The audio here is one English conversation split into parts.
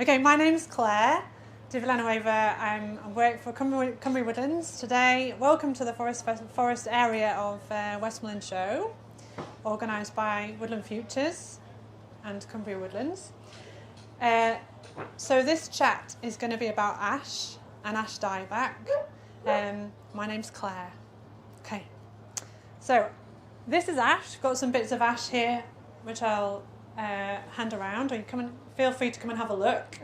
Okay, my name's Clare de Villanueva. I work for Cumbria Woodlands today. Welcome to the forest area of Westmoreland Show, organised by Woodland Futures and Cumbria Woodlands. So this chat is going to be about Ash and Ash Dieback. My name's Clare. Okay, so this is Ash. Got some bits of Ash here, which I'll hand around, or you feel free to come and have a look.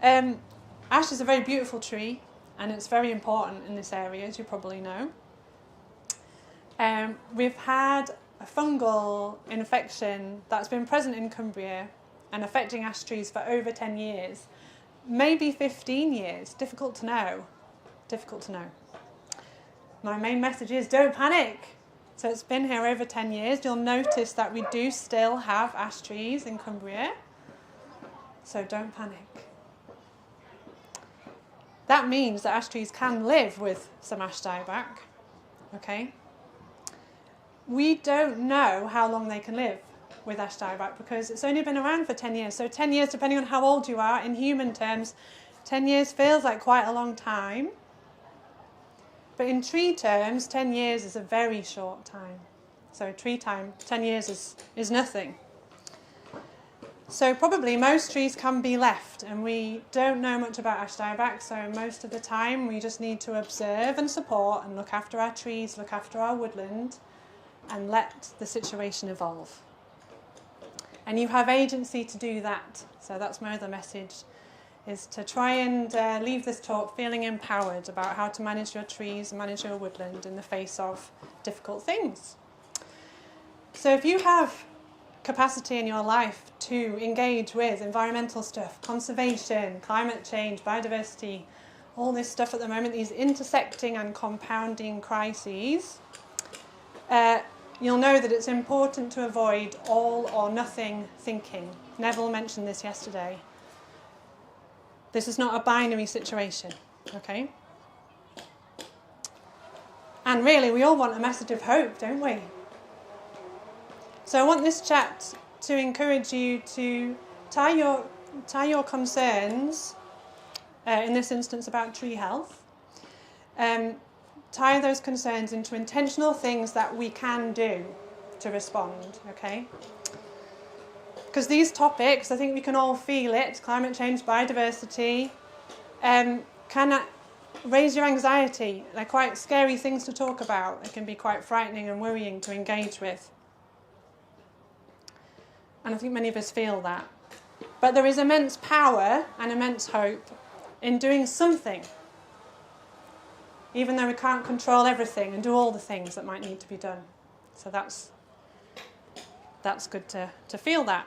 Ash is a very beautiful tree, and it's very important in this area, as you probably know. We've had a fungal infection that's been present in Cumbria and affecting ash trees for over 10 years, maybe 15 years. Difficult to know. My main message is don't panic. So it's been here over 10 years. You'll notice that we do still have ash trees in Cumbria. So don't panic. That means that ash trees can live with some Ash Dieback. Okay? We don't know how long they can live with Ash Dieback because it's only been around for 10 years. So 10 years, depending on how old you are, in human terms, 10 years feels like quite a long time. But in tree terms, 10 years is a very short time. So tree time, 10 years is nothing. So probably most trees can be left, and we don't know much about Ash Dieback, so most of the time we just need to observe and support and look after our trees, look after our woodland, and let the situation evolve. And you have agency to do that. So that's my other message, is to try and leave this talk feeling empowered about how to manage your trees, manage your woodland in the face of difficult things. So if you have capacity in your life to engage with environmental stuff, conservation, climate change, biodiversity, all this stuff at the moment, these intersecting and compounding crises, you'll know that it's important to avoid all or nothing thinking. Neville mentioned this yesterday. This is not a binary situation, okay? And really, we all want a message of hope, don't we? So I want this chat to encourage you to tie your concerns, in this instance about tree health, tie those concerns into intentional things that we can do to respond, okay? Because these topics, I think we can all feel it, climate change, biodiversity, can raise your anxiety. They're quite scary things to talk about. They can be quite frightening and worrying to engage with. And I think many of us feel that. But there is immense power and immense hope in doing something, even though we can't control everything and do all the things that might need to be done. So that's good to feel that.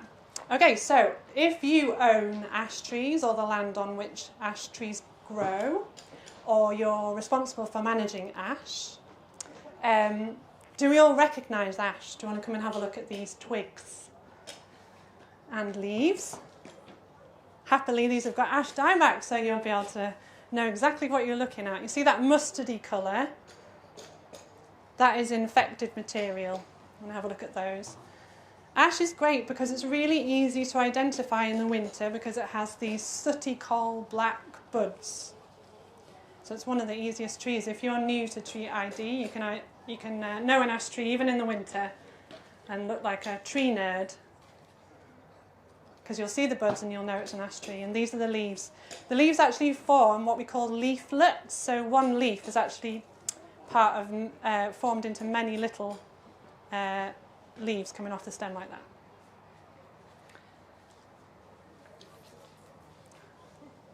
Okay, so if you own ash trees or the land on which ash trees grow, or you're responsible for managing ash, do we all recognise ash? Do you want to come and have a look at these twigs and leaves? Happily, these have got Ash Dieback, so you'll be able to know exactly what you're looking at. You see that mustardy colour? That is infected material. I'm going to have a look at those. Ash is great because it's really easy to identify in the winter because it has these sooty coal black buds. So it's one of the easiest trees. If you're new to tree ID, you can know an ash tree even in the winter and look like a tree nerd, because you'll see the buds and you'll know it's an ash tree. And these are the leaves. The leaves actually form what we call leaflets. So one leaf is actually formed into many little leaves coming off the stem like that.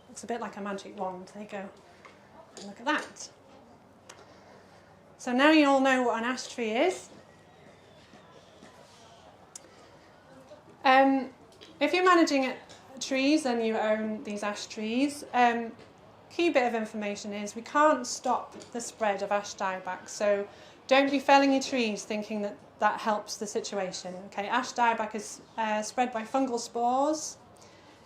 It's a bit like a magic wand. There you go. And look at that. So now you all know what an ash tree is. If you're managing trees and you own these ash trees, key bit of information is we can't stop the spread of Ash Dieback. So don't be felling your trees thinking that helps the situation. Okay, Ash Dieback is spread by fungal spores.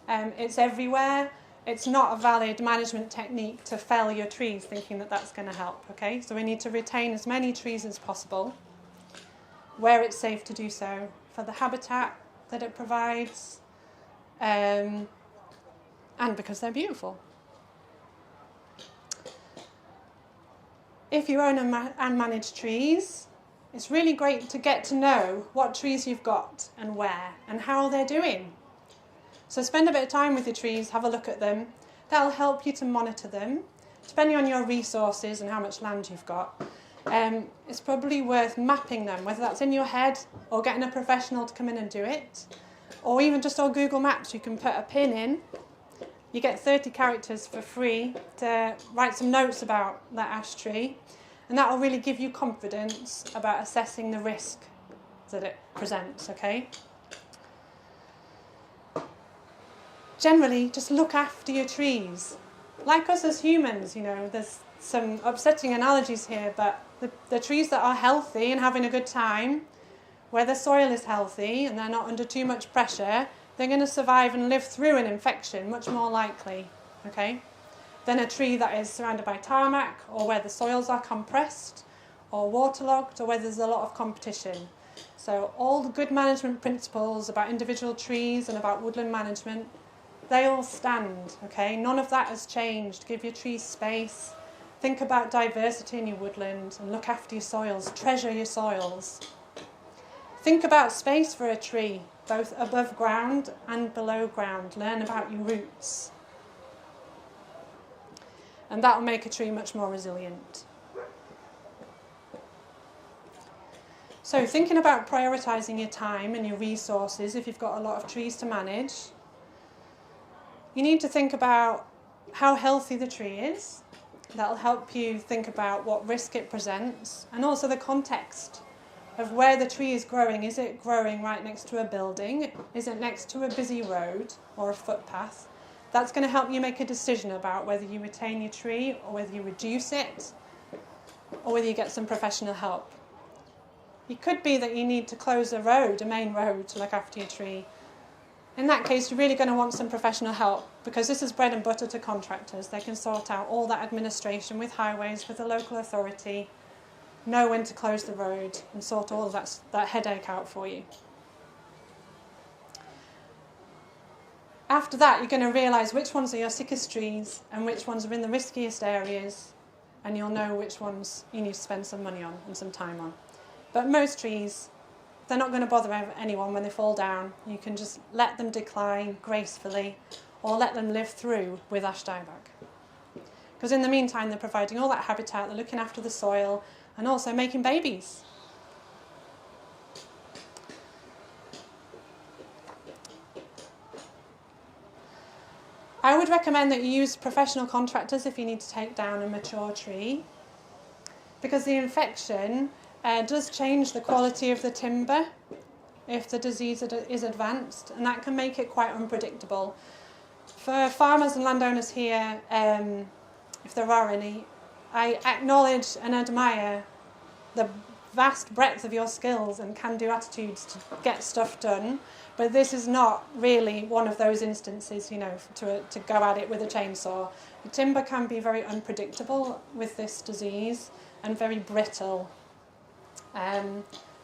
It's everywhere. It's not a valid management technique to fell your trees thinking that that's going to help. Okay, so we need to retain as many trees as possible where it's safe to do so for the habitat that it provides, and because they're beautiful. If you own and manage trees, it's really great to get to know what trees you've got and where and how they're doing. So spend a bit of time with your trees, have a look at them. That'll help you to monitor them. Depending on your resources and how much land you've got, it's probably worth mapping them, whether that's in your head or getting a professional to come in and do it, or even just on Google Maps. You can put a pin in. You get 30 characters for free to write some notes about that ash tree, and that will really give you confidence about assessing the risk that it presents, okay? Generally, just look after your trees. Like us as humans, you know, there's some upsetting analogies here, but the trees that are healthy and having a good time, where the soil is healthy and they're not under too much pressure, they're going to survive and live through an infection much more likely, okay, than a tree that is surrounded by tarmac, or where the soils are compressed or waterlogged, or where there's a lot of competition. So all the good management principles about individual trees and about woodland management, they all stand, okay? None of that has changed. Give your trees space. Think about diversity in your woodland and look after your soils. Treasure your soils. Think about space for a tree, both above ground and below ground. Learn about your roots. And that will make a tree much more resilient. So thinking about prioritising your time and your resources, if you've got a lot of trees to manage, you need to think about how healthy the tree is. That'll help you think about what risk it presents, and also the context of where the tree is growing. Is it growing right next to a building? Is it next to a busy road or a footpath? That's going to help you make a decision about whether you retain your tree or whether you reduce it or whether you get some professional help. It could be that you need to close a road, a main road, to look after your tree. In that case, you're really going to want some professional help, because this is bread and butter to contractors. They can sort out all that administration with highways, with the local authority, know when to close the road and sort all of that headache out for you. After that, you're going to realise which ones are your sickest trees and which ones are in the riskiest areas, and you'll know which ones you need to spend some money on and some time on. But most trees, they're not going to bother anyone when they fall down. You can just let them decline gracefully, or let them live through with Ash Dieback. Because in the meantime, they're providing all that habitat, they're looking after the soil, and also making babies. I would recommend that you use professional contractors if you need to take down a mature tree, because the infection does change the quality of the timber if the disease is advanced, and that can make it quite unpredictable. For farmers and landowners here, if there are any, I acknowledge and admire the vast breadth of your skills and can-do attitudes to get stuff done, but this is not really one of those instances, you know, to go at it with a chainsaw. The timber can be very unpredictable with this disease and very brittle.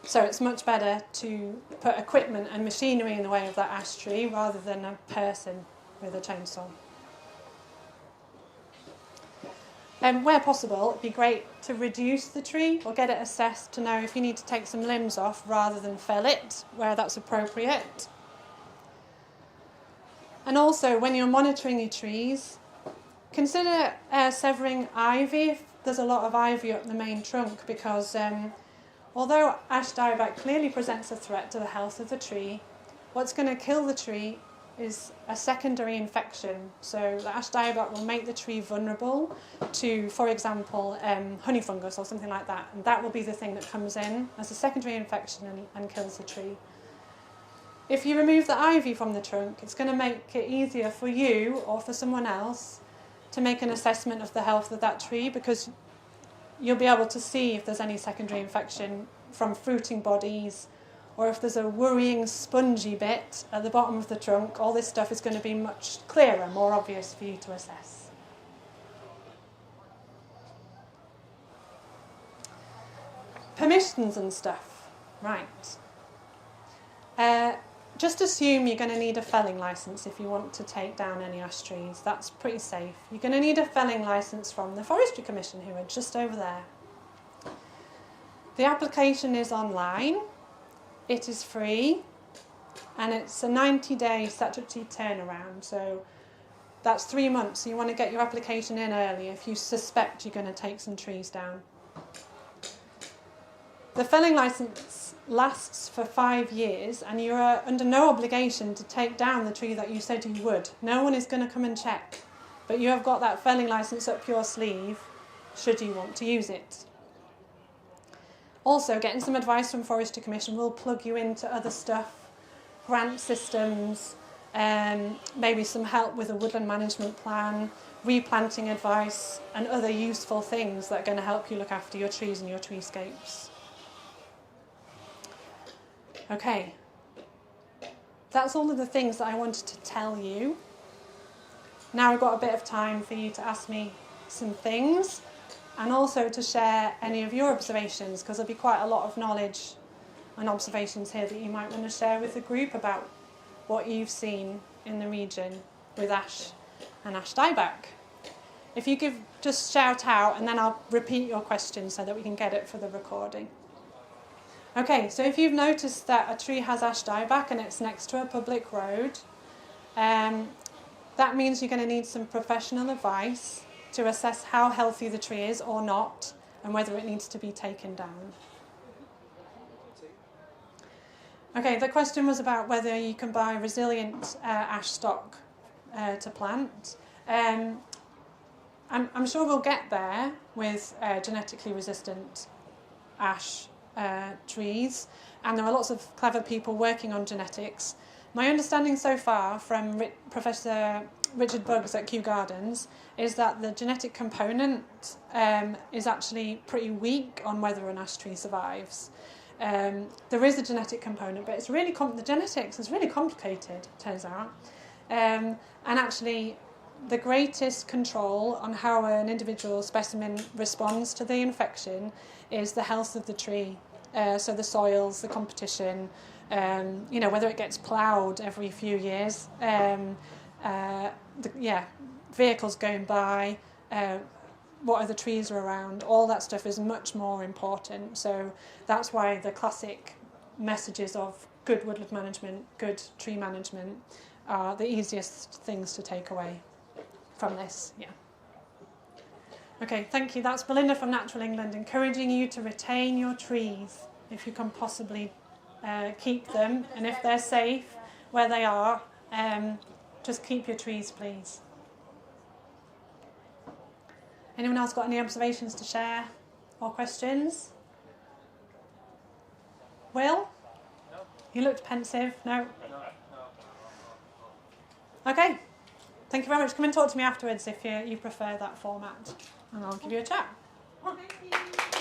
So it's much better to put equipment and machinery in the way of that ash tree rather than a person with a chainsaw. Where possible, it'd be great to reduce the tree or get it assessed to know if you need to take some limbs off rather than fell it, where that's appropriate. And also, when you're monitoring your trees, consider severing ivy if there's a lot of ivy up the main trunk, because although Ash Dieback clearly presents a threat to the health of the tree, what's going to kill the tree is a secondary infection. So the Ash Dieback will make the tree vulnerable to, for example, honey fungus or something like that, and that will be the thing that comes in as a secondary infection and kills the tree. If you remove the ivy from the trunk, it's going to make it easier for you or for someone else to make an assessment of the health of that tree, because you'll be able to see if there's any secondary infection from fruiting bodies, or if there's a worrying spongy bit at the bottom of the trunk. All this stuff is going to be much clearer, more obvious for you to assess. Permissions and stuff. Right. just assume you're going to need a felling licence if you want to take down any ash trees. That's pretty safe. You're going to need a felling licence from the Forestry Commission, who are just over there. The application is online, it is free, and it's a 90-day statutory turnaround, so that's 3 months. So you want to get your application in early if you suspect you're going to take some trees down. The felling licence lasts for 5 years, and you are under no obligation to take down the tree that you said you would. No one is going to come and check, but you have got that felling licence up your sleeve should you want to use it. Also, getting some advice from Forestry Commission will plug you into other stuff, grant systems, maybe some help with a woodland management plan, replanting advice, and other useful things that are going to help you look after your trees and your treescapes. Okay, that's all of the things that I wanted to tell you. Now we've got a bit of time for you to ask me some things, and also to share any of your observations, because there'll be quite a lot of knowledge and observations here that you might want to share with the group about what you've seen in the region with ash and Ash Dieback. If you just shout out, and then I'll repeat your question so that we can get it for the recording. Okay, so if you've noticed that a tree has Ash Dieback and it's next to a public road, that means you're going to need some professional advice to assess how healthy the tree is or not, and whether it needs to be taken down. Okay, the question was about whether you can buy resilient ash stock to plant. I'm sure we'll get there with genetically resistant ash trees, and there are lots of clever people working on genetics. My understanding so far from Professor Richard Buggs at Kew Gardens is that the genetic component is actually pretty weak on whether an ash tree survives. There is a genetic component, but it's really the genetics is really complicated, it turns out. And actually, the greatest control on how an individual specimen responds to the infection is the health of the tree. So the soils, the competition, whether it gets ploughed every few years, vehicles going by, what other trees are around, all that stuff is much more important. So that's why the classic messages of good woodland management, good tree management are the easiest things to take away from this. Yeah. Okay, thank you. That's Belinda from Natural England, encouraging you to retain your trees if you can possibly keep them, and if they're safe where they are, just keep your trees, please. Anyone else got any observations to share or questions? Will? No. You looked pensive. No? No. Okay. Thank you very much. Come and talk to me afterwards if you prefer that format, and I'll give you a chat. Thank you.